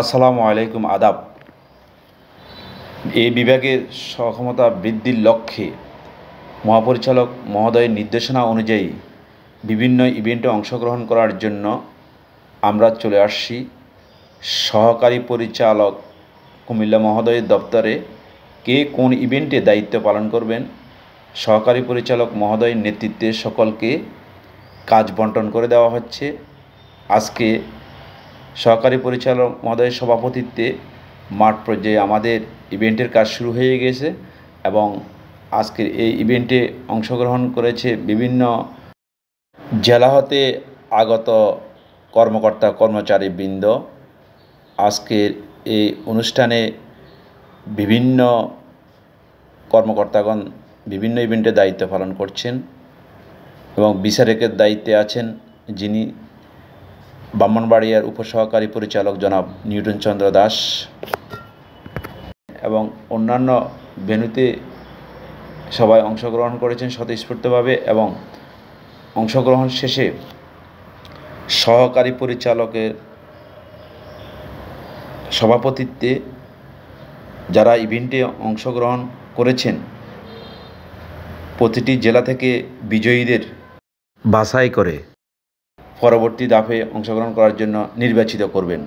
আসসালামু আলাইকুম আদাব। এই বিভাগের সক্ষমতা বৃদ্ধির লক্ষ্যে মহাপরিচালক মহোদয়ের নির্দেশনা অনুযায়ী বিভিন্ন ইভেন্টে অংশগ্রহণ করার জন্য আমরা চলে আসছি সহকারী পরিচালক কুমিল্লা মহোদয়ের দপ্তরে। কে কোন ইভেন্টে দায়িত্ব পালন করবেন, সহকারী পরিচালক মহোদয়ের নেতৃত্বে সকলকে কাজ বন্টন করে দেওয়া হচ্ছে। আজকে সহকারী পরিচালক মহোদয়ের সভাপতিত্বে মাঠ পর্যায়ে আমাদের ইভেন্টের কাজ শুরু হয়ে গেছে এবং আজকের এই ইভেন্টে অংশগ্রহণ করেছে বিভিন্ন জেলা হতে আগত কর্মকর্তা কর্মচারীবৃন্দ। আজকের এই অনুষ্ঠানে বিভিন্ন কর্মকর্তাগণ বিভিন্ন ইভেন্টে দায়িত্ব পালন করছেন এবং বিচারকের দায়িত্বে আছেন যিনি ব্রাহ্মণবাড়িয়ার উপসহকারী পরিচালক জনাব নিউটন চন্দ্র দাস এবং অন্যান্য ভেন্যুতে সবাই অংশগ্রহণ করেছেন স্বতঃস্ফূর্তভাবে। এবং অংশগ্রহণ শেষে সহকারী পরিচালকের সভাপতিত্বে যারা ইভেন্টে অংশগ্রহণ করেছেন প্রতিটি জেলা থেকে বিজয়ীদের বাছাই করে পরবর্তী ধাপে অংশগ্রহণ করার জন্য নির্বাচিত করবেন।